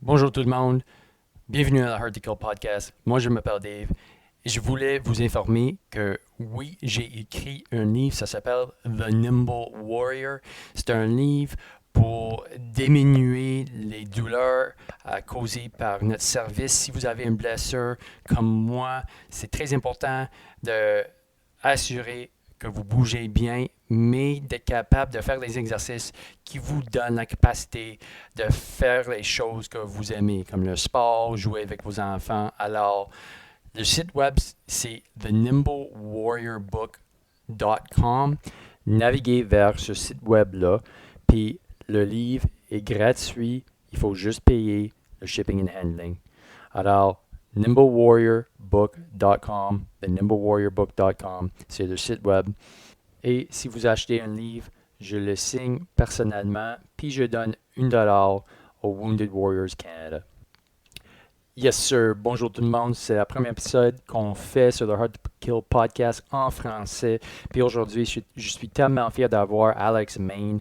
Bonjour tout le monde, bienvenue à la Hard to Kill Podcast. Moi je m'appelle Dave et je voulais vous informer que oui, j'ai écrit un livre, ça s'appelle The Nimble Warrior. C'est un livre pour diminuer les douleurs causées par notre service. Si vous avez une blessure comme moi, c'est très important de assurer que vous bougez bien, mais d'être capable de faire des exercices qui vous donnent la capacité de faire les choses que vous aimez, comme le sport, jouer avec vos enfants. Alors, le site web, c'est thenimblewarriorbook.com. Naviguez vers ce site web-là, puis le livre est gratuit. Il faut juste payer le shipping and handling. Alors, nimblewarriorbook.com, thenimblewarriorbook.com, c'est le site web. Et si vous achetez un livre, je le signe personnellement, puis je donne $1 au Wounded Warriors Canada. Yes, sir. Bonjour tout le monde. C'est le premier épisode qu'on fait sur le Hard to Kill podcast en français. Puis aujourd'hui, je suis tellement fier d'avoir Alex Main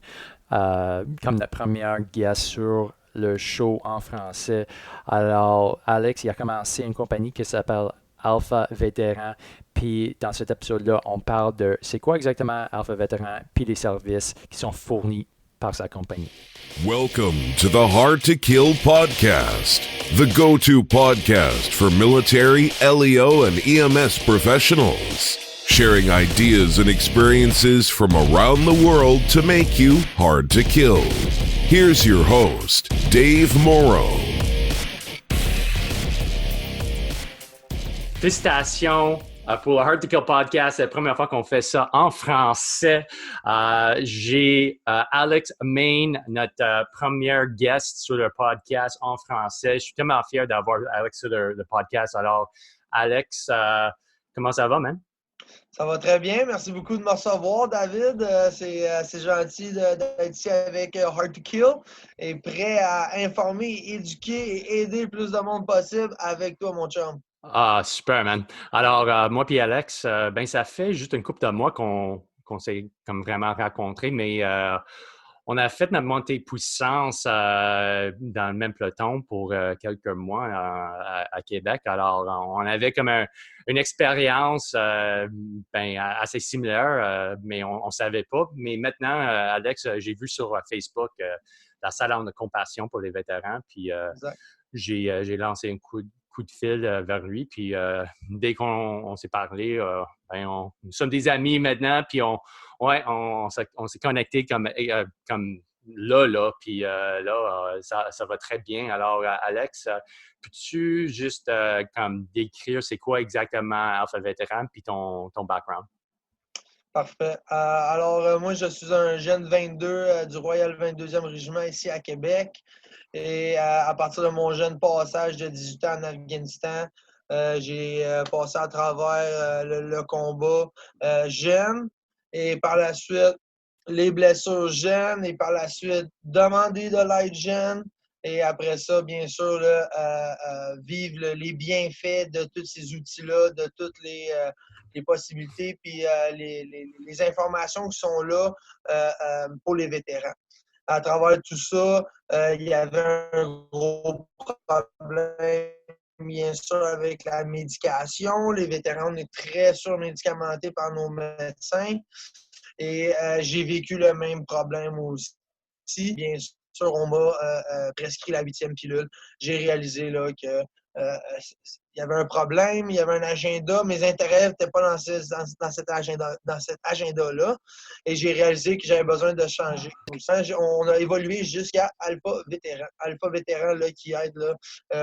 comme la première guest sur le show en français. Alors, Alex, il a commencé une compagnie qui s'appelle Alpha Vétéran. Puis dans cet épisode-là, on parle de c'est quoi exactement Alpha Vétéran, puis les services qui sont fournis par sa compagnie. Welcome to the Hard to Kill podcast, the go-to podcast for military, LEO, and EMS professionals, sharing ideas and experiences from around the world to make you hard to kill. Here's your host, Dave Morrow. Félicitations pour le Hard to Kill podcast. C'est la première fois qu'on fait ça en français. J'ai Alex Main, notre première guest sur le podcast en français. Je suis tellement fier d'avoir Alex sur le podcast. Alors, Alex, comment ça va, man? Ça va très bien. Merci beaucoup de me recevoir, David. C'est gentil d'être ici avec Hard to Kill et prêt à informer, éduquer et aider le plus de monde possible avec toi, mon chum. Ah, super, man. Alors, moi puis Alex, ça fait juste une couple de mois qu'on s'est comme vraiment rencontrés, mais on a fait notre montée de puissance dans le même peloton pour quelques mois à Québec. Alors, on avait comme une expérience assez similaire, mais on ne savait pas. Mais maintenant, Alex, j'ai vu sur Facebook la Salon de compassion pour les vétérans, puis j'ai lancé un coup de fil vers lui. Puis dès qu'on s'est parlé, nous sommes des amis maintenant. Puis on s'est connecté comme là. Puis ça va très bien. Alors, Alex, peux-tu juste comme décrire c'est quoi exactement Alpha Vétéran puis ton background? Parfait. Alors, moi, je suis un jeune 22 du Royal 22e Régiment ici à Québec. Et à partir de mon jeune passage de 18 ans en Afghanistan, j'ai passé à travers le combat jeune et par la suite, les blessures jeunes et par la suite, demander de l'aide jeune. Et après ça, bien sûr, vivre les bienfaits de tous ces outils-là, de toutes les possibilités, puis les informations qui sont là pour les vétérans. À travers tout ça, il y avait un gros problème, bien sûr, avec la médication. Les vétérans, on est très surmédicamentés par nos médecins. Et j'ai vécu le même problème aussi. Bien sûr, on m'a prescrit la 8e pilule. J'ai réalisé là, que il y avait un problème, il y avait un agenda. Mes intérêts n'étaient pas dans cet agenda-là. Et j'ai réalisé que j'avais besoin de changer. On a évolué jusqu'à Alpha Vétéran. Alpha Vétéran là, qui aide, là,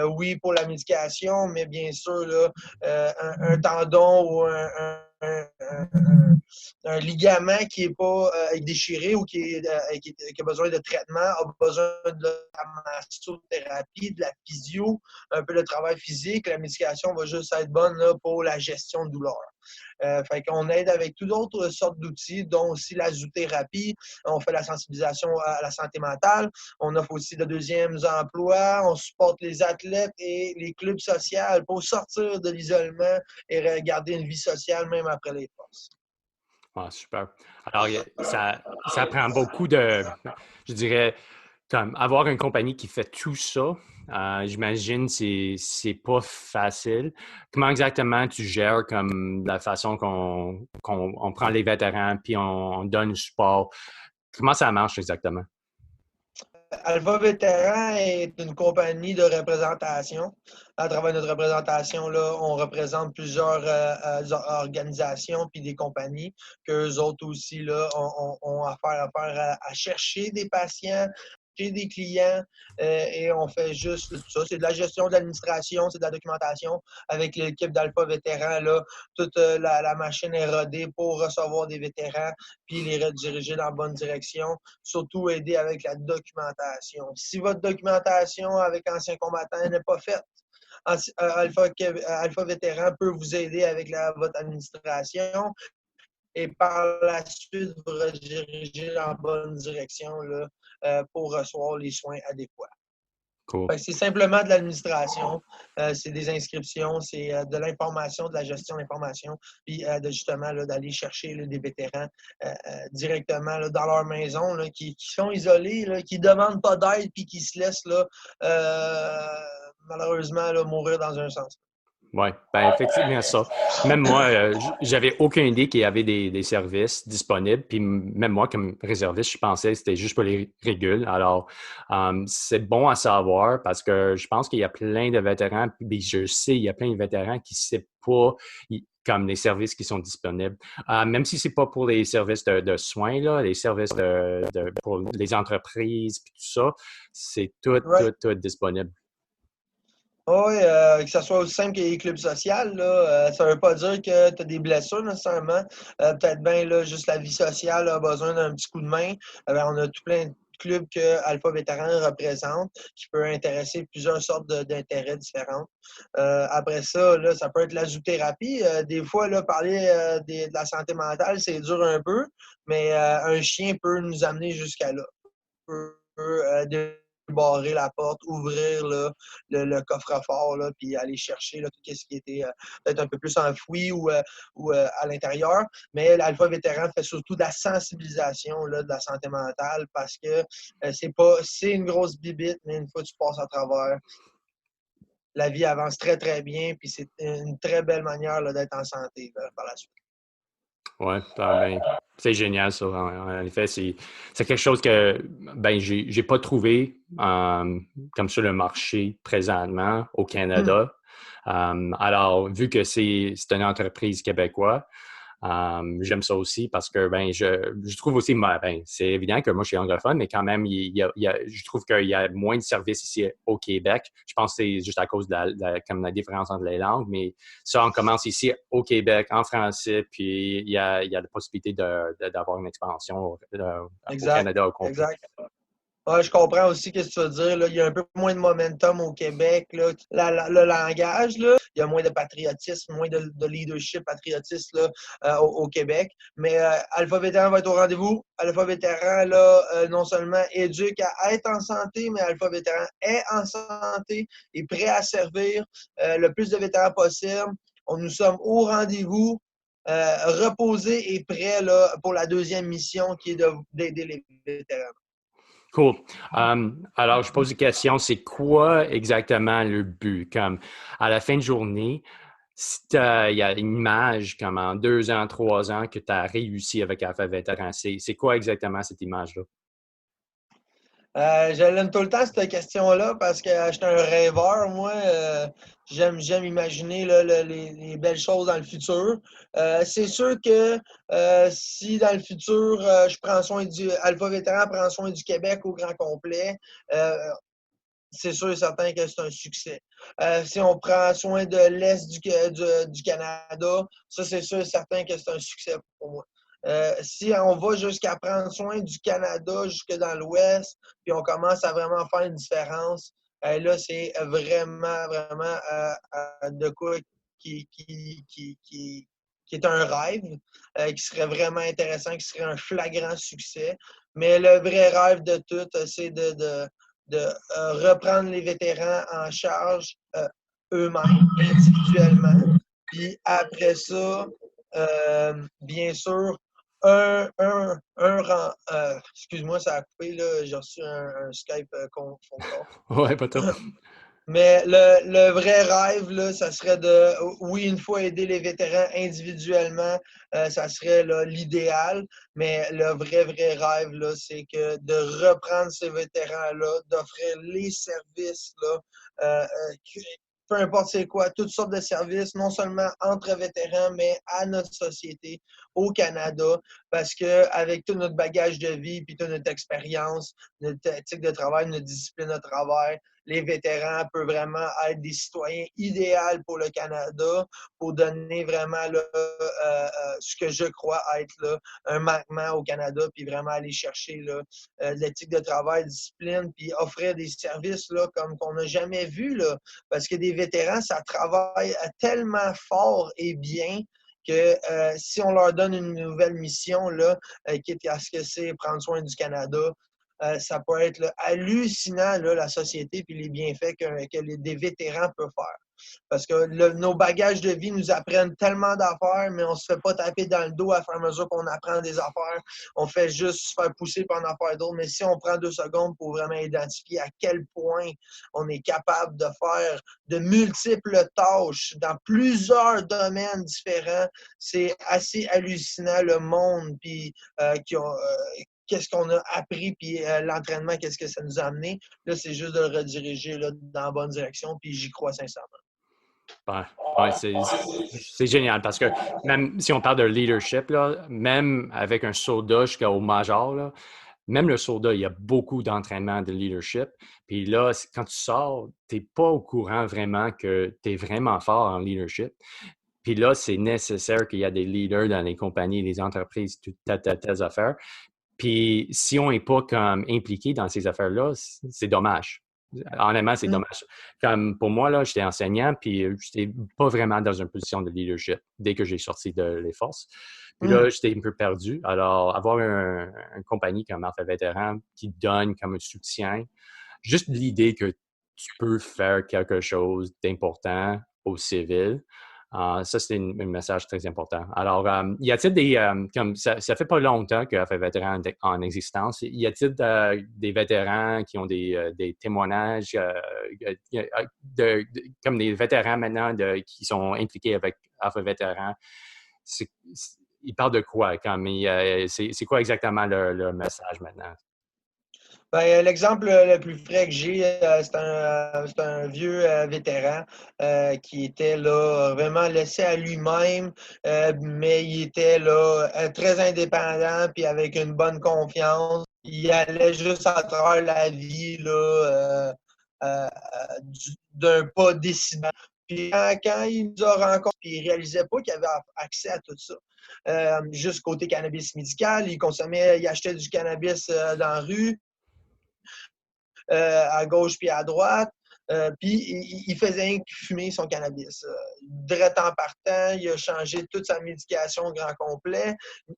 oui, pour la médication, mais bien sûr, là, un tendon ou un ligament qui n'est pas déchiré ou qui a besoin de traitement, a besoin de la massothérapie, de la physio, un peu de travail physique. La médication va juste être bonne là, pour la gestion de douleur. Fait qu'on aide avec toutes autres sortes d'outils, dont aussi la zoothérapie. On fait la sensibilisation à la santé mentale. On offre aussi de deuxièmes emplois. On supporte les athlètes et les clubs sociaux pour sortir de l'isolement et garder une vie sociale même après les postes. Ah, super. Alors, ça prend beaucoup de, je dirais, Comme avoir une compagnie qui fait tout ça, j'imagine c'est pas facile. Comment exactement tu gères comme la façon qu'on prend les vétérans puis on donne du support? Comment ça marche exactement? Alpha Vétéran est une compagnie de représentation. À travers notre représentation, là, on représente plusieurs organisations puis des compagnies qu'eux autres aussi là, ont affaire à chercher des patients, chez des clients et on fait juste tout ça. C'est de la gestion de l'administration, c'est de la documentation avec l'équipe d'Alpha Vétéran. Là, toute la machine est rodée pour recevoir des vétérans puis les rediriger dans la bonne direction. Surtout aider avec la documentation. Si votre documentation avec anciens combattants n'est pas faite, Alpha Vétéran peut vous aider avec votre administration et par la suite vous rediriger dans la bonne direction là, pour recevoir les soins adéquats. Cool. C'est simplement de l'administration, c'est des inscriptions, c'est de l'information, de la gestion d'information, puis justement là, d'aller chercher là, des vétérans directement là, dans leur maison, là, qui sont isolés, là, qui ne demandent pas d'aide, puis qui se laissent là, malheureusement là, mourir dans un sens. Oui, ben effectivement ça. Même moi, j'avais aucune idée qu'il y avait des services disponibles. Puis même moi, comme réserviste, je pensais que c'était juste pour les régules. Alors, c'est bon à savoir parce que je pense qu'il y a plein de vétérans, puis je sais, il y a plein de vétérans qui ne savent pas comme les services qui sont disponibles. Même si c'est pas pour les services de soins, là, les services pour les entreprises, puis tout ça, c'est tout disponible. Oui, que ce soit aussi simple que les clubs sociaux, là, ça ne veut pas dire que tu as des blessures nécessairement. Peut-être bien là, juste la vie sociale a besoin d'un petit coup de main. On a tout plein de clubs que Alpha Vétéran représente qui peut intéresser plusieurs sortes d'intérêts différents. Après ça, là, ça peut être la zoothérapie. Des fois, là, parler de la santé mentale, c'est dur un peu, mais un chien peut nous amener jusqu'à là. Barrer la porte, ouvrir là, le coffre-fort, là, puis aller chercher là, tout ce qui était peut-être un peu plus enfoui ou à l'intérieur. Mais l'Alpha Vétéran fait surtout de la sensibilisation là, de la santé mentale parce que c'est une grosse bibite, mais une fois que tu passes à travers, la vie avance très, très bien, puis c'est une très belle manière là, d'être en santé là, par la suite. Oui, ben, c'est génial ça. En effet, c'est quelque chose que ben j'ai pas trouvé comme sur le marché présentement au Canada. Alors, vu que c'est une entreprise québécoise, j'aime ça aussi parce que ben je trouve aussi ben, c'est évident que moi je suis anglophone, mais quand même je trouve qu'il y a moins de services ici au Québec. Je pense que c'est juste à cause de comme la différence entre les langues, mais ça on commence ici au Québec en français, puis il y a la possibilité d'avoir une expansion au Canada au complet. Exact. Ouais, je comprends aussi ce que tu veux dire. Là. Il y a un peu moins de momentum au Québec. Là. Le langage, là, il y a moins de patriotisme, moins de leadership patriotiste là, au Québec. Mais Alpha Vétéran va être au rendez-vous. Alpha Vétéran, là, non seulement éduque à être en santé, mais Alpha Vétéran est en santé et prêt à servir le plus de vétérans possible. Nous sommes au rendez-vous. Reposés et prêts là, pour la deuxième mission qui est d'aider les vétérans. Cool. Alors, je pose une question. C'est quoi exactement le but? Comme à la fin de journée, si il y a une image comme en 2 ans, 3 ans que tu as réussi avec Alpha Vétéran, c'est quoi exactement cette image-là? Je l'aime tout le temps, cette question-là, parce que je suis un rêveur, moi. J'aime imaginer là, les belles choses dans le futur. C'est sûr que si dans le futur, je prends soin du Alpha Vétéran prend soin du Québec au grand complet, c'est sûr et certain que c'est un succès. Si on prend soin de l'Est du Canada, ça, c'est sûr et certain que c'est un succès pour moi. Si on va jusqu'à prendre soin du Canada jusque dans l'Ouest, puis on commence à vraiment faire une différence, là, c'est vraiment, vraiment de quoi qui est un rêve, qui serait vraiment intéressant, qui serait un flagrant succès. Mais le vrai rêve de tout, c'est de reprendre les vétérans en charge eux-mêmes, individuellement. Puis après ça, bien sûr, Excuse-moi, ça a coupé, là. J'ai reçu un Skype phone call. Ouais, pas trop. Mais le vrai rêve, là, ça serait de, oui, une fois aider les vétérans individuellement, ça serait là, l'idéal. Mais le vrai rêve, là, c'est que de reprendre ces vétérans-là, d'offrir les services, là, peu importe c'est quoi, toutes sortes de services, non seulement entre vétérans, mais à notre société, au Canada, parce qu'avec tout notre bagage de vie, puis toute notre expérience, notre éthique de travail, notre discipline de travail, les vétérans peuvent vraiment être des citoyens idéaux pour le Canada, pour donner vraiment là, ce que je crois être là, un manquement au Canada, puis vraiment aller chercher là, de l'éthique de travail, discipline, puis offrir des services là, comme qu'on n'a jamais vu. Là, parce que des vétérans, ça travaille tellement fort et bien que si on leur donne une nouvelle mission, là, quitte à ce que c'est prendre soin du Canada, ça peut être là, hallucinant, là, la société et les bienfaits des vétérans peuvent faire. Parce que nos bagages de vie nous apprennent tellement d'affaires, mais on ne se fait pas taper dans le dos à fur et à mesure qu'on apprend des affaires. On fait juste se faire pousser par en affaire d'autres. Mais si on prend 2 secondes pour vraiment identifier à quel point on est capable de faire de multiples tâches dans plusieurs domaines différents, c'est assez hallucinant le monde puis, qu'est-ce qu'on a appris, puis l'entraînement, qu'est-ce que ça nous a amené. Là, c'est juste de le rediriger là, dans la bonne direction, puis j'y crois sincèrement. Ouais, ouais, c'est génial parce que même si on parle de leadership, là, même avec un soda jusqu'au major, là, même le soda, il y a beaucoup d'entraînement de leadership. Puis là, quand tu sors, tu n'es pas au courant vraiment que tu es vraiment fort en leadership. Puis là, c'est nécessaire qu'il y ait des leaders dans les compagnies, les entreprises, toutes telles affaires. Puis si on n'est pas comme impliqué dans ces affaires-là, c'est dommage. Honnêtement, c'est dommage. Comme pour moi, là, j'étais enseignant, puis je n'étais pas vraiment dans une position de leadership dès que j'ai sorti de les forces. Puis là, j'étais un peu perdu. Alors, avoir une compagnie comme Alpha Vétéran qui donne comme un soutien, juste l'idée que tu peux faire quelque chose d'important aux civils, ça, c'est un message très important. Alors, y a-t-il comme ça fait pas longtemps que Alpha Vétéran est en existence, y a-t-il des vétérans qui ont des témoignages, comme des vétérans maintenant qui sont impliqués avec Alpha Vétéran? Ils parlent de quoi? C'est quoi exactement leur message maintenant? Ben, l'exemple le plus frais que j'ai, c'est un vieux vétéran qui était là vraiment laissé à lui-même, mais il était là très indépendant puis avec une bonne confiance. Il allait juste à travers la vie là, d'un pas décidant. Puis quand il nous a rencontrés, il ne réalisait pas qu'il avait accès à tout ça. Juste côté cannabis médical, il achetait du cannabis dans la rue. À gauche puis à droite. Puis il faisait fumer son cannabis. Direct en partant, il a changé toute sa médication au grand complet,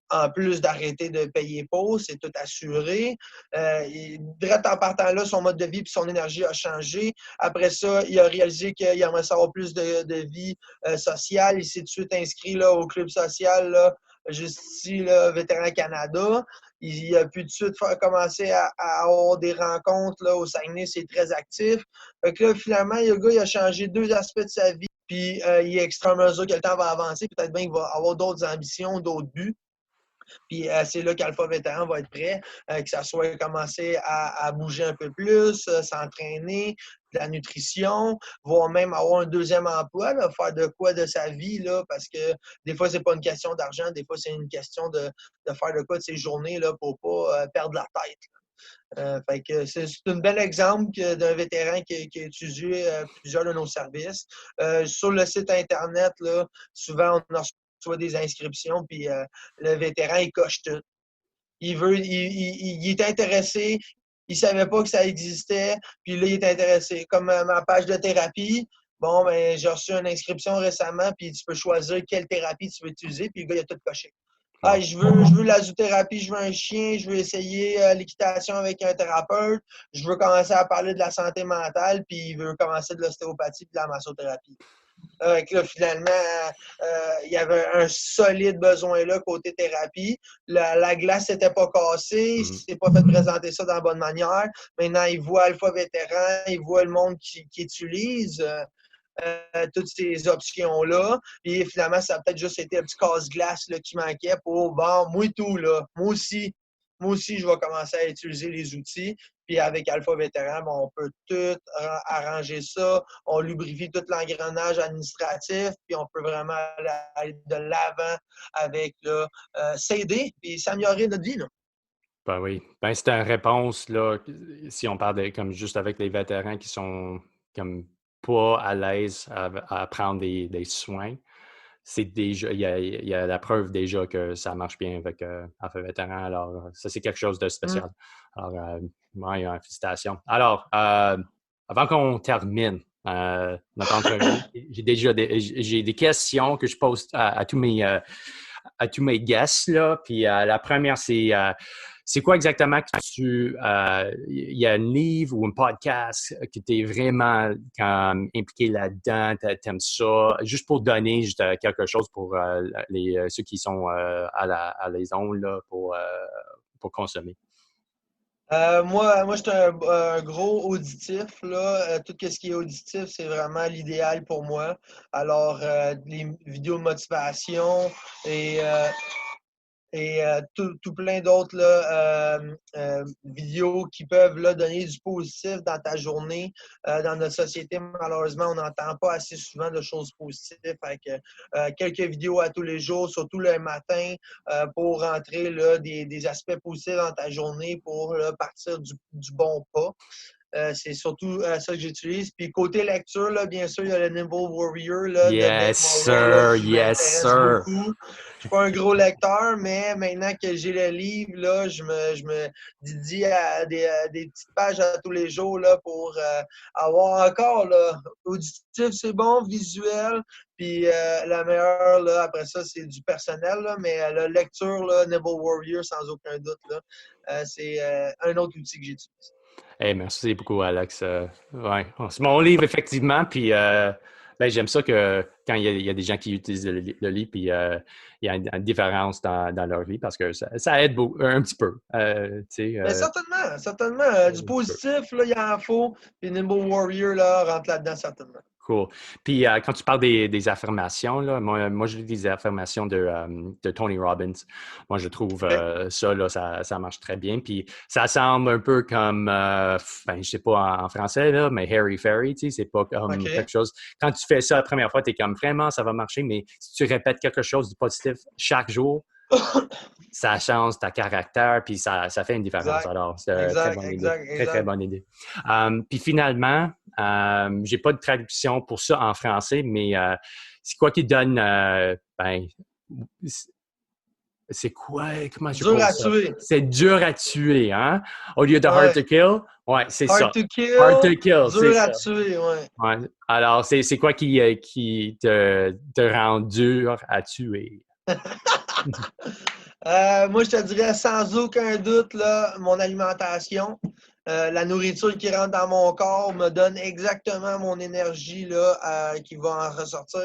en plus d'arrêter de payer pour, c'est tout assuré. Direct en partant là, son mode de vie et son énergie a changé. Après ça, il a réalisé qu'il aimerait savoir plus de vie sociale. Il s'est tout de suite inscrit là, au club social, là, juste ici, là, Vétéran Canada. Il a pu tout de suite commencer à avoir des rencontres là, au Saguenay, c'est très actif. Fait que là, finalement, le gars, il a changé 2 aspects de sa vie, puis il est extrêmement mesure que le temps va avancer. Peut-être bien qu'il va avoir d'autres ambitions, d'autres buts. Puis c'est là qu'Alpha Vétéran va être prêt, que ça soit commencer à bouger un peu plus, s'entraîner, de la nutrition, voire même avoir un deuxième emploi, là, faire de quoi de sa vie, là, parce que des fois, c'est pas une question d'argent, des fois, c'est une question de faire de quoi de ses journées là, pour pas perdre la tête. Fait que c'est un bel exemple d'un vétéran qui a utilisé plusieurs de nos services. Sur le site Internet, là, souvent, on reçoit des inscriptions, puis le vétéran, il coche tout. Il est intéressé, il ne savait pas que ça existait, puis là, il est intéressé. Comme ma page de thérapie, bon, ben, j'ai reçu une inscription récemment, puis tu peux choisir quelle thérapie tu veux utiliser, puis le gars, il a tout coché. Ah, Non. je veux l'azothérapie, je veux un chien, je veux essayer l'équitation avec un thérapeute, je veux commencer à parler de la santé mentale, puis il veut commencer de l'ostéopathie puis de la massothérapie. Là, finalement, il y avait un solide besoin là côté thérapie. La glace n'était pas cassée, il ne Mhm. s'est pas fait présenter ça de la bonne manière. Maintenant, il voit Alpha Vétéran, il voit le monde qui utilise toutes ces options-là. Et finalement, ça a peut-être juste été un petit casse-glace là, qui manquait pour, bon, moi tout, là, moi aussi, je vais commencer à utiliser les outils. Puis avec Alpha Vétéran, bon, on peut tout arranger ça. On lubrifie tout l'engrenage administratif, puis on peut vraiment aller de l'avant avec là, s'aider et s'améliorer notre vie. Là. Ben oui. Ben, c'est une réponse, là, si on parle comme juste avec les vétérans qui sont comme pas à l'aise à prendre des soins. C'est déjà, il y a la preuve déjà que ça marche bien avec Alpha Vétéran. Alors, ça, c'est quelque chose de Mm. spécial. Alors, ouais, félicitations. Alors, avant qu'on termine notre entrevue, j'ai des questions que je pose à tous mes guests, là. Puis la première, c'est quoi exactement que il y a un livre ou un podcast que tu es vraiment comme, impliqué là-dedans, t'aimes ça, juste pour donner juste, quelque chose pour ceux qui sont à les ondes là, pour consommer. Moi, je suis un gros auditif. Là. Tout ce qui est auditif, c'est vraiment l'idéal pour moi. Alors, les vidéos de motivation et tout plein d'autres vidéos qui peuvent là, donner du positif dans ta journée. Dans notre société, malheureusement, on n'entend pas assez souvent de choses positives. Fait que, quelques vidéos à tous les jours, surtout le matin, pour rentrer là, des aspects positifs dans ta journée pour là, partir du bon pas. C'est surtout ça que j'utilise. Puis côté lecture, là, bien sûr, il y a le Nimble Warrior là, de Dave Yes, Morrow là, sir. qui Yes, m'intéresse sir. beaucoup. Je suis pas un gros lecteur, mais maintenant que j'ai le livre, là, je me dédie à des petites pages à tous les jours là, pour avoir encore là, auditif, c'est bon, visuel. Puis la meilleure, là, après ça, c'est du personnel, là, mais la lecture, là, Nimble Warrior, sans aucun doute, là, c'est un autre outil que j'utilise. Hey, merci beaucoup, Alex. Ouais. C'est mon livre, effectivement. Puis, ben, j'aime ça que quand il y a des gens qui utilisent le livre, puis il y a une différence dans leur vie parce que ça aide un petit peu. Tu sais, Mais certainement, certainement. un Du petit peu. positif, là, il y en faut. Puis Nimble Warrior, là, rentre là-dedans, certainement. Cool. Puis, quand tu parles des affirmations, là, moi, je lis des affirmations de Tony Robbins. Moi, je trouve OK? ça, là, ça marche très bien. Puis, ça semble un peu comme, ben, je sais pas en français, là, mais Harry Fairy, tu sais, c'est pas comme OK? quelque chose. Quand tu fais ça la première fois, tu es comme vraiment, ça va marcher, mais si tu répètes quelque chose de positif chaque jour, ça change ta caractère, puis ça fait une différence. Exact. Alors, c'est une très Exact, bonne idée. exact, Très, très exact. bonne idée. Puis finalement, j'ai pas de traduction pour ça en français, mais c'est quoi qui donne, ben, c'est quoi, comment je Dur pose à ça? tuer. C'est dur à tuer, hein? Au lieu de hard Ouais. to kill, ouais, c'est Hard ça. to Hard to kill, kill, c'est dur à ça. tuer, ouais. Ouais. Alors, c'est quoi qui te rend dur à tuer? Moi, je te dirais sans aucun doute, là, mon alimentation. La nourriture qui rentre dans mon corps me donne exactement mon énergie là, qui va en ressortir.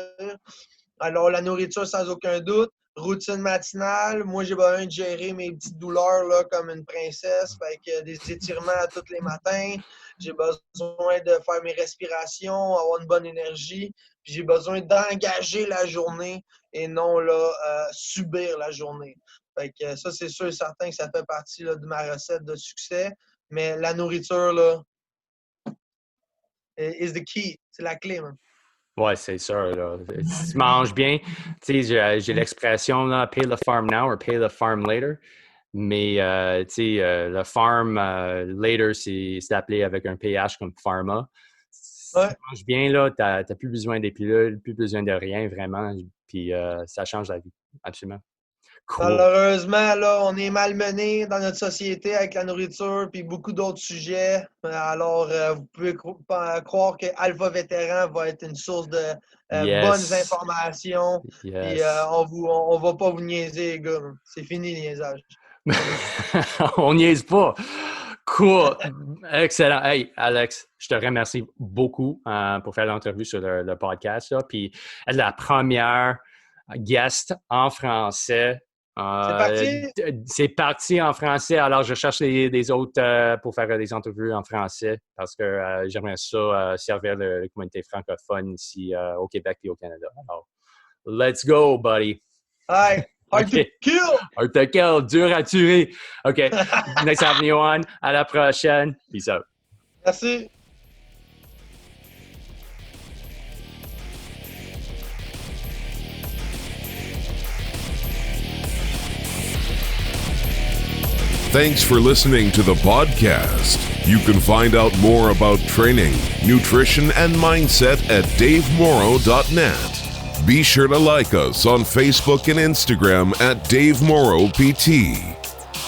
Alors, la nourriture, sans aucun doute. Routine matinale. Moi, j'ai besoin de gérer mes petites douleurs là, comme une princesse. Fait que des étirements tous les matins. J'ai besoin de faire mes respirations, avoir une bonne énergie. Puis j'ai besoin d'engager la journée et non là, subir la journée. Fait que ça, c'est sûr et certain que ça fait partie là, de ma recette de succès. Mais la nourriture, là, is the key. C'est la clé, man. Ouais, c'est sûr, là. Si tu manges bien, tu sais, j'ai l'expression, là, pay the farm now or pay the farm later. Mais, tu sais, le farm later, c'est appelé avec un PH comme pharma. Si tu Ouais. manges bien, là, t'as plus besoin des pilules, plus besoin de rien, vraiment. Puis, ça change la vie. Absolument. Cool. Malheureusement, là, on est malmené dans notre société avec la nourriture puis beaucoup d'autres sujets. Alors, vous pouvez croire que Alpha Vétéran va être une source de bonnes Yes. informations. Puis Yes. on va pas vous niaiser, les gars. C'est fini, le niaisage. On niaise pas. Cool. Excellent. Hey, Alex, je te remercie beaucoup pour faire l'entrevue sur le podcast. Là. Puis être la première guest en français. C'est parti? C'est parti en français. Alors, je cherche des autres pour faire des entrevues en français parce que j'aimerais ça servir la communauté francophone ici au Québec et au Canada. Alors, let's go, buddy. Hey, hard to Okay. kill! Hard to kill, dur à tuer. OK. Next having you on. À la prochaine. Peace out. Merci. Thanks for listening to the podcast. You can find out more about training, nutrition, and mindset at davemorrow.net. Be sure to like us on Facebook and Instagram at Dave Morrow PT.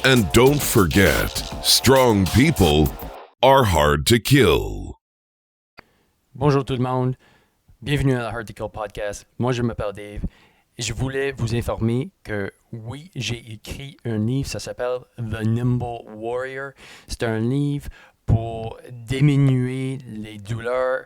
And don't forget, strong people are hard to kill. Bonjour tout le monde, bienvenue à la Hard to Kill podcast. Moi je m'appelle Dave et je voulais vous informer que oui, j'ai écrit un livre, ça s'appelle The Nimble Warrior. C'est un livre pour diminuer les douleurs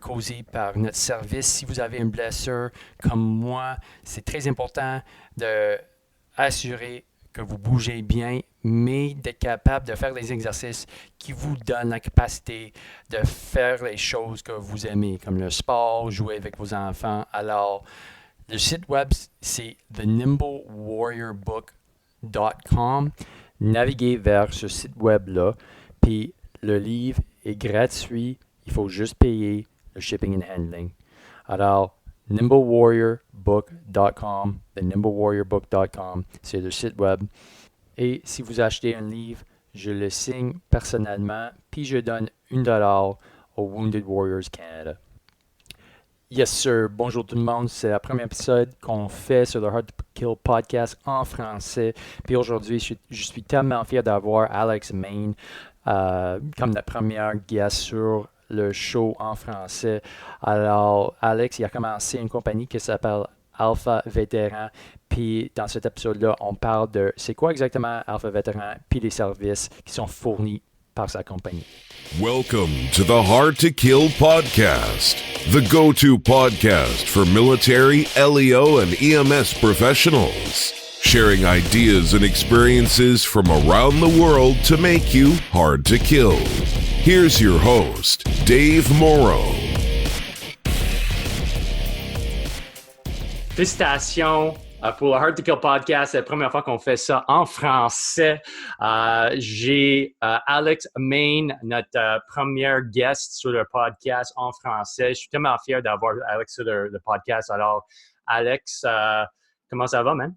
causées par notre service. Si vous avez une blessure comme moi, c'est très important d'assurer que vous bougez bien, mais d'être capable de faire des exercices qui vous donnent la capacité de faire les choses que vous aimez, comme le sport, jouer avec vos enfants. Alors, le site web, c'est thenimblewarriorbook.com. Naviguez vers ce site web-là, puis le livre est gratuit. Il faut juste payer le shipping and handling. Alors, thenimblewarriorbook.com, thenimblewarriorbook.com, c'est le site web. Et si vous achetez un livre, je le signe personnellement, puis je donne $1 au Wounded Warriors Canada. Yes, sir. Bonjour tout le monde. C'est le premier épisode qu'on fait sur le Hard to Kill podcast en français. Puis aujourd'hui, je suis tellement fier d'avoir Alex Main comme la première guest sur le show en français. Alors, Alex, il a commencé une compagnie qui s'appelle Alpha Vétéran. Puis dans cet épisode-là, on parle de c'est quoi exactement Alpha Vétéran, puis les services qui sont fournis par sa compagnie. Welcome to the Hard to Kill podcast, the go-to podcast for military, LEO, and EMS professionals, sharing ideas and experiences from around the world to make you hard to kill. Here's your host, Dave Morrow. Félicitations pour le Hard to Kill podcast. C'est la première fois qu'on fait ça en français. J'ai Alex Main, notre première guest sur le podcast en français. Je suis tellement fier d'avoir Alex sur le podcast. Alors, Alex, comment ça va, man?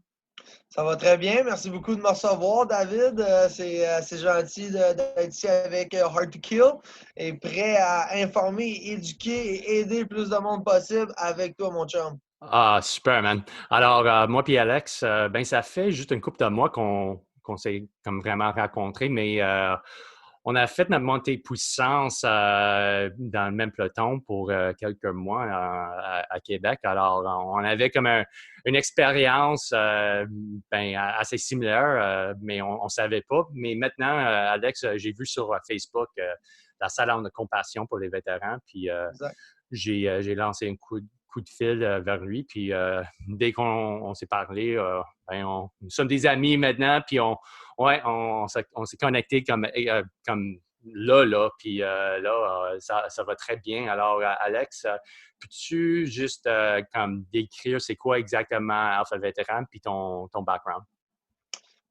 Ça va très bien. Merci beaucoup de me recevoir, David. C'est gentil d'être ici avec Hard to Kill et prêt à informer, éduquer et aider le plus de monde possible avec toi, mon chum. Ah, super, man. Alors, moi puis Alex, ça fait juste une couple de mois qu'on s'est comme vraiment rencontrés, mais on a fait notre montée de puissance dans le même peloton pour quelques mois à Québec. Alors, on avait comme une expérience assez similaire, mais on ne savait pas. Mais maintenant, Alex, j'ai vu sur Facebook la Salon de compassion pour les vétérans, puis j'ai lancé un coup de fil vers lui. Puis dès qu'on s'est parlé, nous sommes des amis maintenant. Puis on s'est connectés comme là. Puis là, ça va très bien. Alors, Alex, peux-tu juste comme décrire c'est quoi exactement Alpha Vétéran puis ton background?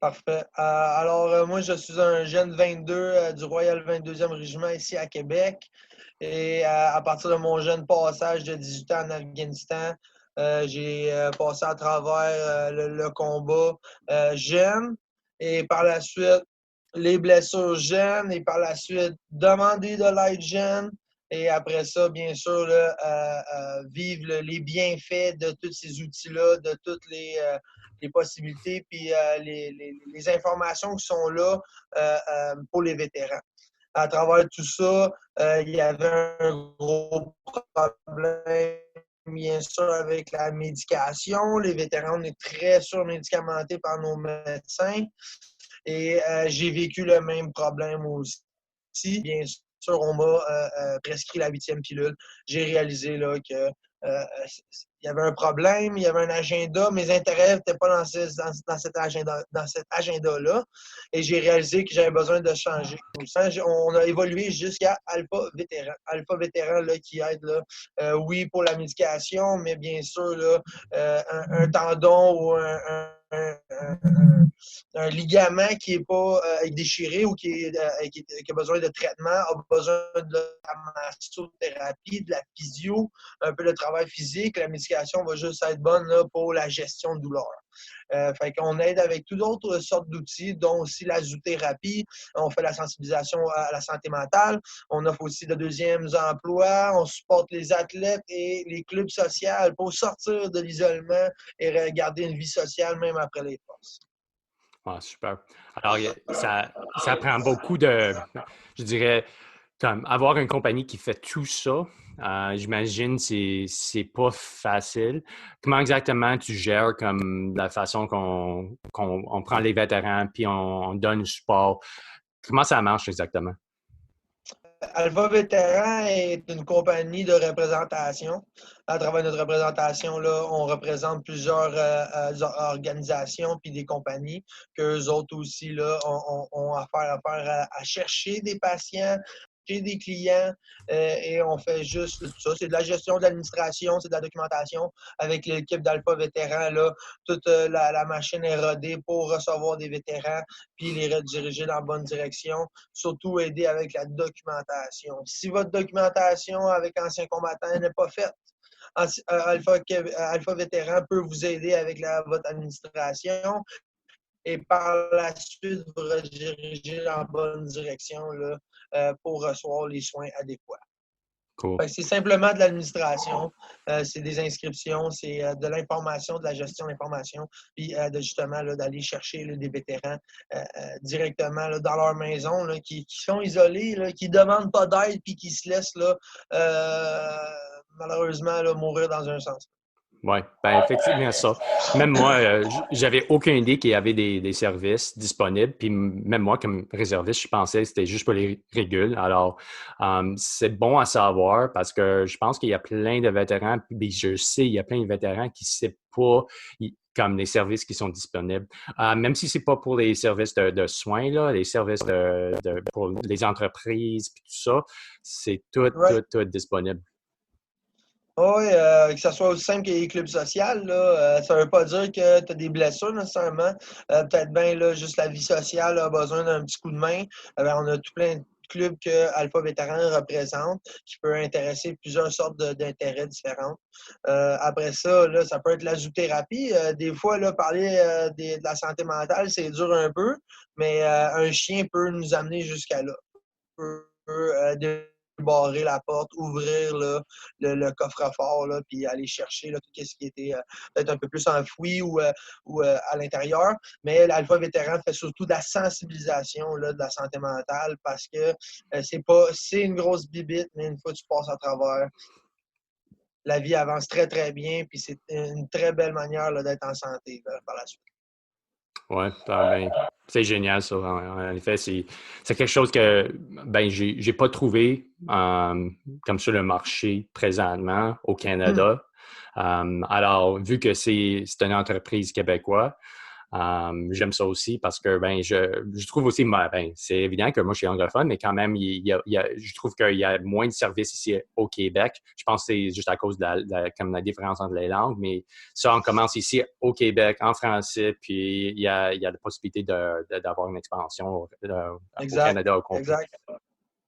Parfait. Alors, moi, je suis un jeune 22 du Royal 22e Régiment ici à Québec. Et à partir de mon jeune passage de 18 ans en Afghanistan, j'ai passé à travers le combat jeune et par la suite, les blessures jeunes et par la suite, demander de l'aide jeune Et après ça, bien sûr, là, vivre les bienfaits de tous ces outils-là, de toutes les possibilités, puis les informations qui sont là pour les vétérans. À travers tout ça, il y avait un gros problème, bien sûr, avec la médication. Les vétérans, on est très surmédicamentés par nos médecins. Et j'ai vécu le même problème aussi. Bien sûr, on m'a prescrit la 8e pilule. J'ai réalisé là, que il y avait un problème, il y avait un agenda. Mes intérêts n'étaient pas dans cet agenda-là. Et j'ai réalisé que j'avais besoin de changer. On a évolué jusqu'à Alpha Vétéran. Alpha Vétéran là, qui aide, là, oui, pour la médication, mais bien sûr, là, un tendon ou un ligament qui n'est pas déchiré ou qui a besoin de traitement, a besoin de la massothérapie, de la physio, un peu de travail physique. La médication va juste être bonne là, pour la gestion de douleur. Fait qu'on aide avec toutes autres sortes d'outils, dont aussi la zoothérapie. On fait la sensibilisation à la santé mentale. On offre aussi de deuxièmes emplois. On supporte les athlètes et les clubs sociaux pour sortir de l'isolement et garder une vie sociale même après les postes. Ah, super. Alors, ça prend beaucoup de, je dirais, comme avoir une compagnie qui fait tout ça. J'imagine que c'est pas facile. Comment exactement tu gères comme la façon qu'on prend les vétérans puis on donne le support? Comment ça marche exactement? Alpha Vétéran est une compagnie de représentation. À travers notre représentation, là, on représente plusieurs organisations puis des compagnies qu'eux autres aussi là, ont affaire à chercher des patients, des clients et on fait juste tout ça. C'est de la gestion de l'administration, c'est de la documentation. Avec l'équipe d'Alpha Vétéran, là, toute la machine est rodée pour recevoir des vétérans puis les rediriger dans la bonne direction. Surtout aider avec la documentation. Si votre documentation avec anciens combattants n'est pas faite, Alpha Vétéran peut vous aider avec votre administration et par la suite vous rediriger dans la bonne direction là, pour recevoir les soins adéquats. Cool. C'est simplement de l'administration, c'est des inscriptions, c'est de l'information, de la gestion d'information, puis justement là, d'aller chercher là, des vétérans directement là, dans leur maison, là, qui sont isolés, là, qui ne demandent pas d'aide, puis qui se laissent là, malheureusement là, mourir dans un sens. Oui, ben effectivement ça. Même moi, j'avais aucune idée qu'il y avait des services disponibles. Puis même moi, comme réserviste, je pensais que c'était juste pour les régules. Alors, c'est bon à savoir parce que je pense qu'il y a plein de vétérans, puis je sais, il y a plein de vétérans qui ne savent pas comme les services qui sont disponibles. Même si ce n'est pas pour les services de soins, là, les services pour les entreprises, puis tout ça, c'est tout disponible. Oui, que ce soit aussi simple que les clubs sociaux, là, ça ne veut pas dire que tu as des blessures nécessairement. Peut-être bien là, juste la vie sociale a besoin d'un petit coup de main. On a tout plein de clubs que Alpha Vétéran représente qui peut intéresser plusieurs sortes d'intérêts différents. Après ça, là, ça peut être la zoothérapie. Des fois, là, parler de la santé mentale, c'est dur un peu, mais un chien peut nous amener jusqu'à là. Barrer la porte, ouvrir là, le coffre-fort, là, puis aller chercher là, tout ce qui était peut-être un peu plus enfoui ou à l'intérieur. Mais l'Alpha Vétéran fait surtout de la sensibilisation là, de la santé mentale parce que c'est une grosse bibite, mais une fois que tu passes à travers, la vie avance très, très bien, puis c'est une très belle manière là, d'être en santé là, par la suite. Oui, ben, c'est génial ça. En effet, c'est quelque chose que ben j'ai pas trouvé comme sur le marché présentement au Canada. Alors, vu que c'est une entreprise québécoise, j'aime ça aussi parce que ben je trouve aussi, ben, c'est évident que moi je suis anglophone, mais quand même, je trouve qu'il y a moins de services ici au Québec. Je pense que c'est juste à cause de comme la différence entre les langues, mais ça, on commence ici au Québec, en français, puis il y a la possibilité d'avoir une expansion au Canada au complet. Exact.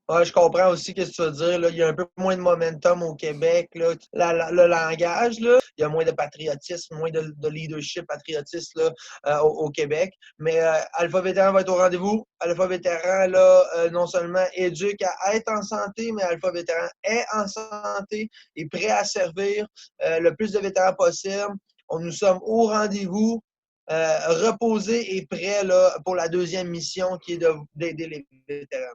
Ouais, je comprends aussi ce que tu veux dire. Là. Il y a un peu moins de momentum au Québec. Là. Le langage, là, il y a moins de patriotisme, moins de leadership patriotiste là, au Québec. Mais Alpha Vétéran va être au rendez-vous. Alpha Vétéran, là, non seulement éduque à être en santé, mais Alpha Vétéran est en santé et prêt à servir le plus de vétérans possible. Nous sommes au rendez-vous. Reposés et prêts là, pour la deuxième mission qui est d'aider les vétérans.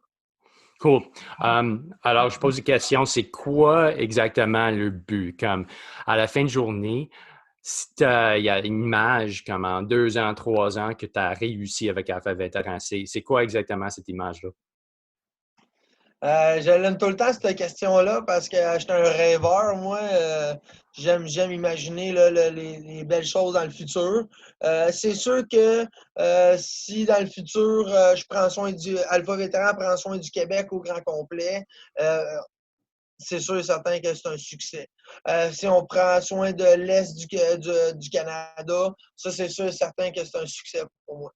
Cool. Alors, je pose une question, c'est quoi exactement le but? Comme à la fin de journée, si il y a une image comme en 2 ans, 3 ans que tu as réussi avec Alpha Vétéran, c'est quoi exactement cette image-là? Je l'aime tout le temps, cette question-là, parce que je suis un rêveur. Moi, j'aime imaginer là, les belles choses dans le futur. C'est sûr que si dans le futur, je prends soin du Alpha Vétéran prend soin du Québec au grand complet, euh, c'est sûr et certain que c'est un succès. Si on prend soin de l'Est du Canada, ça, c'est sûr et certain que c'est un succès pour moi.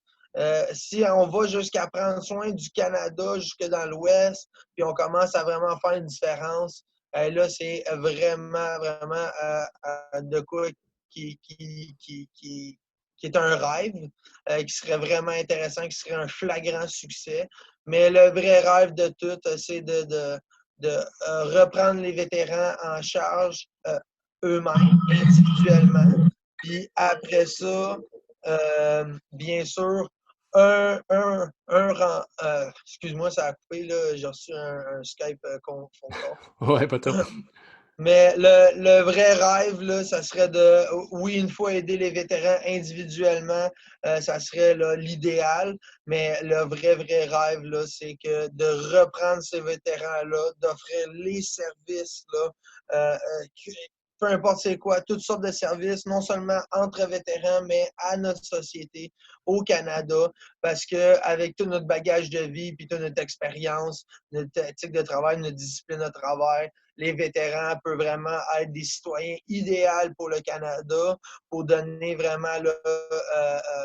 Si on va jusqu'à prendre soin du Canada jusque dans l'Ouest, puis on commence à vraiment faire une différence, là, c'est vraiment, vraiment de quoi qui est un rêve, qui serait vraiment intéressant, qui serait un flagrant succès. Mais le vrai rêve de tout, c'est de reprendre les vétérans en charge eux-mêmes, individuellement. Puis après ça, bien sûr, excuse-moi, ça a coupé, là, j'ai reçu un Skype phone call. Ouais, pas trop. Mais le vrai rêve, là, ça serait de, oui, une fois aider les vétérans individuellement, ça serait l'idéal, mais le vrai rêve, là, c'est que de reprendre ces vétérans-là, d'offrir les services, là, peu importe c'est quoi, toutes sortes de services, non seulement entre vétérans, mais à notre société, au Canada, parce qu'avec tout notre bagage de vie, puis toute notre expérience, notre éthique de travail, notre discipline de travail, les vétérans peuvent vraiment être des citoyens idéaux pour le Canada, pour donner vraiment là,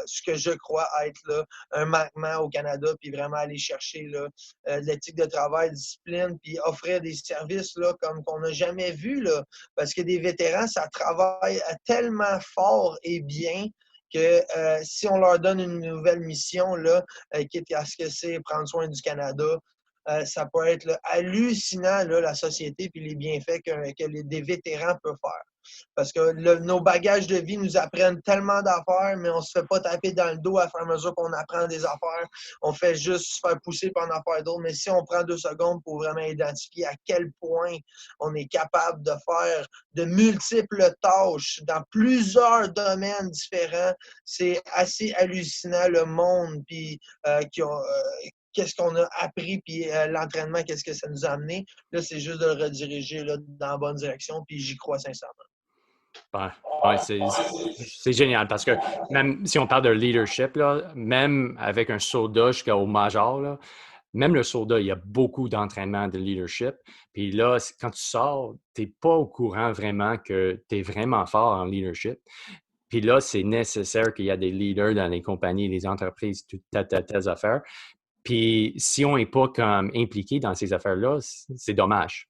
ce que je crois être là, un manquement au Canada, puis vraiment aller chercher là, de l'éthique de travail, discipline, puis offrir des services là, comme qu'on n'a jamais vu. Là, parce que des vétérans, ça travaille tellement fort et bien que si on leur donne une nouvelle mission, là, quitte à ce que c'est prendre soin du Canada, ça peut être là, hallucinant, là, la société et les bienfaits que des vétérans peuvent faire. Parce que nos bagages de vie nous apprennent tellement d'affaires, mais on ne se fait pas taper dans le dos à fur et à mesure qu'on apprend des affaires. On fait juste se faire pousser par en affaire d'autres. Mais si on prend 2 secondes pour vraiment identifier à quel point on est capable de faire de multiples tâches dans plusieurs domaines différents, c'est assez hallucinant le monde puis, qu'est-ce qu'on a appris, puis l'entraînement, qu'est-ce que ça nous a amené. Là, c'est juste de le rediriger là, dans la bonne direction, puis j'y crois sincèrement. Ouais, c'est génial parce que même si on parle de leadership, là, même avec un soda jusqu'au major, là, même le soda, il y a beaucoup d'entraînement de leadership. Puis là, quand tu sors, tu n'es pas au courant vraiment que tu es vraiment fort en leadership. Puis là, c'est nécessaire qu'il y ait des leaders dans les compagnies, les entreprises, toutes telles affaires. Puis si on n'est pas comme impliqué dans ces affaires-là, c'est dommage.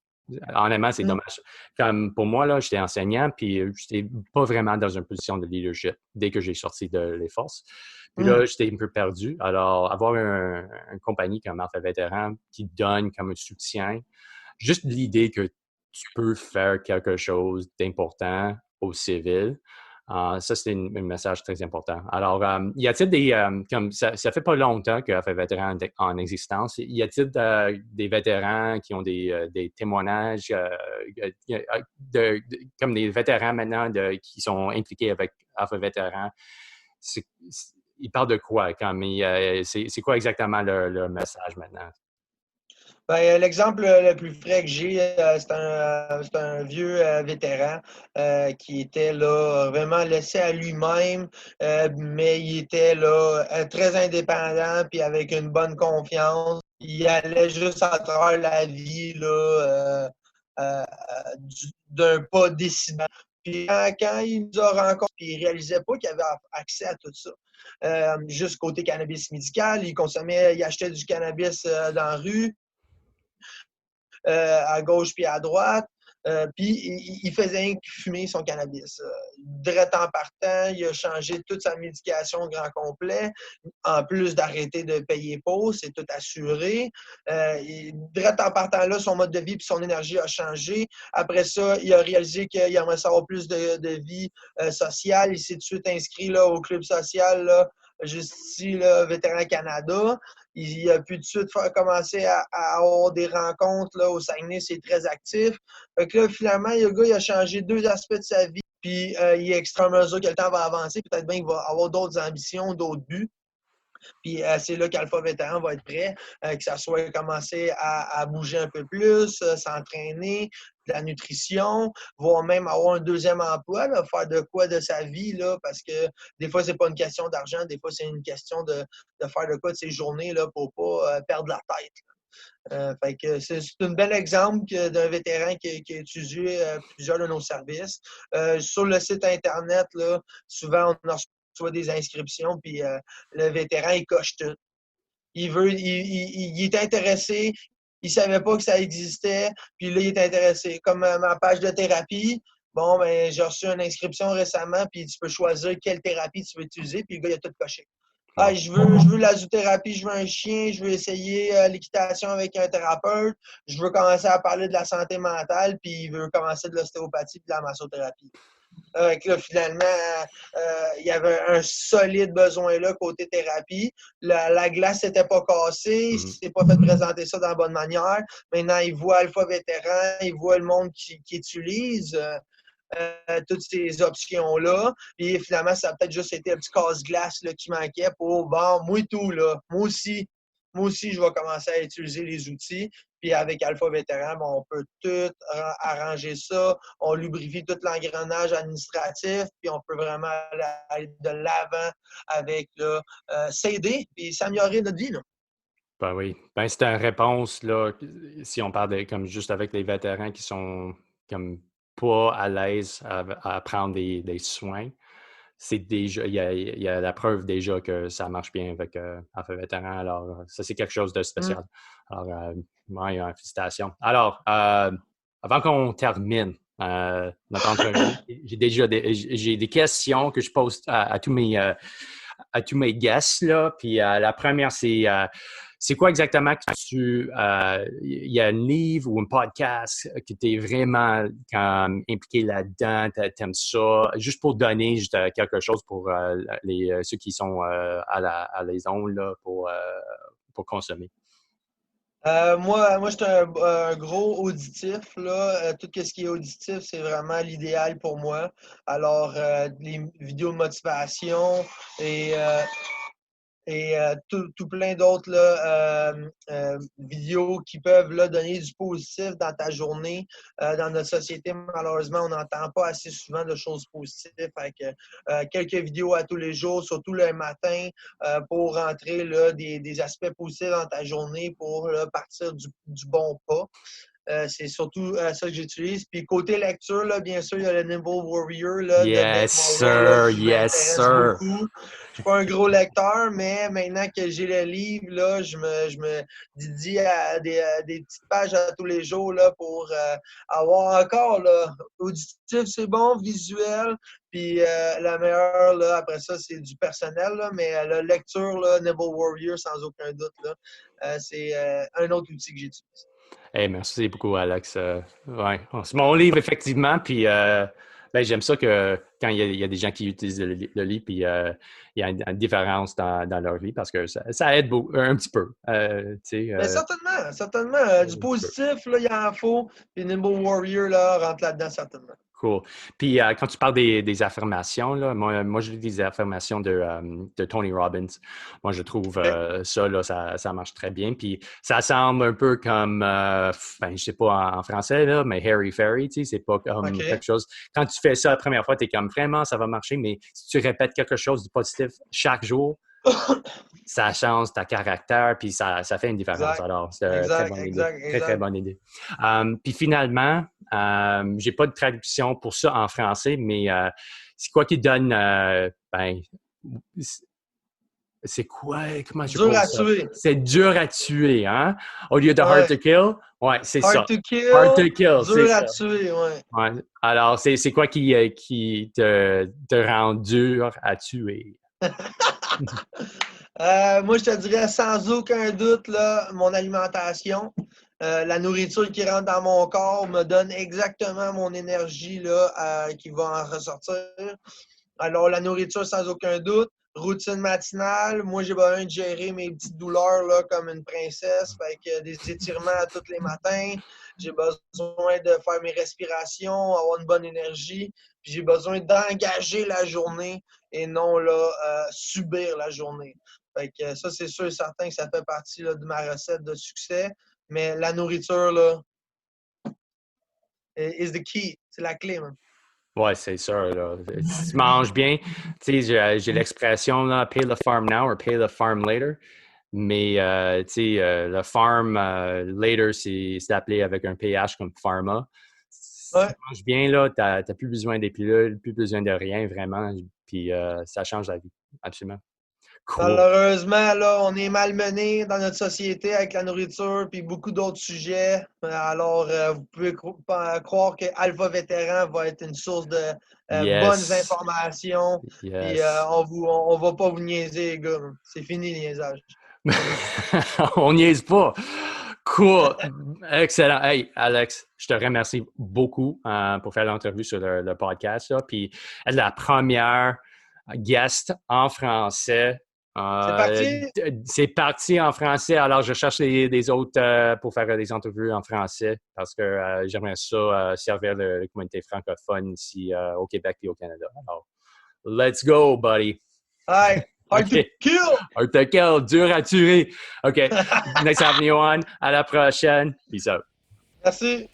Honnêtement, c'est dommage. Comme pour moi, là, j'étais enseignant, puis je n'étais pas vraiment dans une position de leadership dès que j'ai sorti de les forces. Puis là, j'étais un peu perdu. Alors, avoir une compagnie comme Alpha Vétéran qui donne comme un soutien, juste l'idée que tu peux faire quelque chose d'important aux civils, ça, c'est un message très important. Alors, y a-t-il comme ça fait pas longtemps que Alpha Vétéran est en existence, y a-t-il des vétérans qui ont des témoignages, comme des vétérans maintenant qui sont impliqués avec Alpha Vétéran? Ils parlent de quoi? C'est quoi exactement leur message maintenant? Ben, l'exemple le plus frais que j'ai, c'est un vieux vétéran qui était là vraiment laissé à lui-même, mais il était là très indépendant puis avec une bonne confiance. Il allait juste à travers la vie là, d'un pas décidant. Puis quand il nous a rencontrés, il ne réalisait pas qu'il avait accès à tout ça. Juste côté cannabis médical, il achetait du cannabis dans la rue. à gauche puis à droite. Puis il faisait rien que fumer son cannabis. Direct en partant, il a changé toute sa médication au grand complet, en plus d'arrêter de payer pour, c'est tout assuré. Direct en partant là, son mode de vie et son énergie a changé. Après ça, il a réalisé qu'il aimerait savoir plus de vie sociale. Il s'est tout de suite inscrit là, au club social, là, juste ici, là, Vétéran Canada. Il a pu tout de suite commencer à avoir des rencontres là, au Saguenay, c'est très actif. Fait que là, finalement, le gars, il a changé 2 aspects de sa vie, puis il est extrêmement mesure que le temps va avancer. Peut-être bien qu'il va avoir d'autres ambitions, d'autres buts. Puis c'est là qu'Alpha Vétéran va être prêt, que ça soit commencer à bouger un peu plus, s'entraîner, de la nutrition, voire même avoir un deuxième emploi, là, faire de quoi de sa vie, là, parce que des fois, c'est pas une question d'argent, des fois, c'est une question de faire de quoi de ses journées là, pour pas perdre la tête. Fait que c'est un bel exemple d'un vétéran qui a utilisé plusieurs de nos services. Sur le site Internet, là, souvent, on reçoit des inscriptions, puis le vétéran, il coche tout. Il est intéressé, il ne savait pas que ça existait, puis là, il est intéressé. Comme ma page de thérapie, bon, ben, j'ai reçu une inscription récemment, puis tu peux choisir quelle thérapie tu veux utiliser, puis le gars, il a tout coché. Ah, je veux la zoothérapie, je veux un chien, je veux essayer l'équitation avec un thérapeute, je veux commencer à parler de la santé mentale, puis il veut commencer de l'ostéopathie puis de la massothérapie. Là, finalement, il y avait un solide besoin là côté thérapie. La glace n'était pas cassée, il ne s'est pas fait présenter ça dans la bonne manière. Maintenant, il voit Alpha Vétéran, il voit le monde qui utilise toutes ces options-là. Puis finalement, ça a peut-être juste été un petit casse-glace là, qui manquait pour, bon, moi tout, là, moi aussi, je vais commencer à utiliser les outils. Puis avec Alpha Vétéran, bon, on peut tout arranger ça. On lubrifie tout l'engrenage administratif, puis on peut vraiment aller de l'avant avec s'aider et s'améliorer notre vie. Là. Ben oui. Ben, c'est une réponse, là, si on parle comme juste avec les vétérans qui sont comme pas à l'aise à prendre des soins. C'est déjà, il y a la preuve déjà que ça marche bien avec Alpha Vétéran. Alors, ça, c'est quelque chose de spécial. Alors, ouais, félicitations. Alors, avant qu'on termine notre entrevue, j'ai des questions que je pose à tous mes guests, là. Puis la première, c'est quoi exactement que il y a un livre ou un podcast que tu es vraiment impliqué là-dedans, t'aimes ça, juste pour donner quelque chose pour ceux qui sont à les ondes là, pour consommer. Moi, je suis un gros auditif. Là. Tout ce qui est auditif, c'est vraiment l'idéal pour moi. Alors, les vidéos de motivation et tout plein d'autres vidéos qui peuvent là, donner du positif dans ta journée. Dans notre société, malheureusement, on n'entend pas assez souvent de choses positives. Fait que, quelques vidéos à tous les jours, surtout le matin, pour rentrer là, des aspects positifs dans ta journée pour là, partir du bon pas. C'est surtout ça que j'utilise. Puis côté lecture, là, bien sûr, il y a le Nimble Warrior là, Yes, de Dave sir. Morrow, là, qui Yes, sir. beaucoup. Je suis pas un gros lecteur, mais maintenant que j'ai le livre, là, je me dédie à des petites pages à tous les jours là, pour avoir encore là, auditif, c'est bon, visuel. Puis la meilleure, là, après ça, c'est du personnel, là, mais la lecture, là, Nimble Warrior, sans aucun doute, là, c'est un autre outil que j'utilise. Hey, merci beaucoup, Alex. Ouais. C'est mon livre, effectivement. Puis, ben, j'aime ça que quand il y a des gens qui utilisent le livre, puis il y a une différence dans leur vie parce que ça aide un petit peu. Mais certainement. Du positif, là, il en faut. Puis Nimble Warrior là, rentre là-dedans, certainement. Cool. Puis, quand tu parles des affirmations, là, moi, je lis des affirmations de Tony Robbins. Moi, je trouve ça, là, ça marche très bien. Puis, ça semble un peu comme, je sais pas en français, là, mais Harry Fairy, tu sais, c'est pas comme quelque chose. Quand tu fais ça la première fois, tu es comme vraiment, ça va marcher, mais si tu répètes quelque chose de positif chaque jour, ça change ta caractère, puis ça fait une différence. Exact. Alors, c'est une très bonne idée. Très bonne idée. Puis finalement, j'ai pas de traduction pour ça en français, mais c'est quoi qui donne c'est quoi? Comment je Dur pose à ça? tuer. C'est dur à tuer, hein? Au lieu de Ouais. hard to kill? Ouais, c'est ça. Hard to kill, Hard to kill, c'est dur à ça. tuer, ouais. Ouais. Alors, c'est quoi qui te rend dur à tuer? Moi, je te dirais sans aucun doute, là, mon alimentation. La nourriture qui rentre dans mon corps me donne exactement mon énergie là, qui va en ressortir. Alors, la nourriture, sans aucun doute. Routine matinale. Moi, j'ai besoin de gérer mes petites douleurs là, comme une princesse. Fait que des étirements tous les matins. J'ai besoin de faire mes respirations, avoir une bonne énergie. Puis j'ai besoin d'engager la journée et non là, subir la journée. Fait que ça, c'est sûr et certain que ça fait partie là, de ma recette de succès. Mais la nourriture, là, is the key. C'est la clé, man. Ouais, c'est sûr. Là. Si tu manges bien, tu sais, j'ai l'expression là, pay the farm now or pay the farm later. Mais, tu sais, le farm later, c'est appelé avec un PH comme pharma. Si tu manges bien, là, tu n'as plus besoin des pilules, plus besoin de rien, vraiment. Puis, ça change la vie. Absolument. Cool. Malheureusement, là, on est malmené dans notre société avec la nourriture puis beaucoup d'autres sujets. Alors, vous pouvez croire que Alpha Vétéran va être une source de bonnes informations. Puis, on va pas vous niaiser, les gars. C'est fini, le niaisage. On niaise pas. Cool. Excellent. Hey, Alex, je te remercie beaucoup pour faire l'entrevue sur le podcast. Là. Puis, être la première guest en français. C'est parti en français. Alors, je cherche des autres pour faire des entrevues en français parce que j'aimerais ça servir la communauté francophone ici au Québec et au Canada. Alors, let's go, buddy. Hi. Hard to kill! Hard to kill, dur à tuer. OK. Next Avenue One. À la prochaine. Peace out. Merci.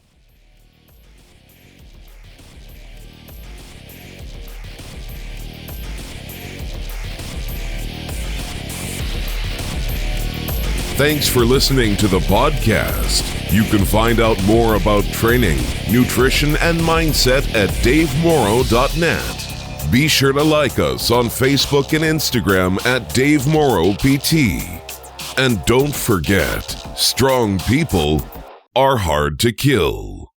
Thanks for listening to the podcast. You can find out more about training, nutrition, and mindset at davemorrow.net. Be sure to like us on Facebook and Instagram at Dave Morrow PT. And don't forget, strong people are hard to kill.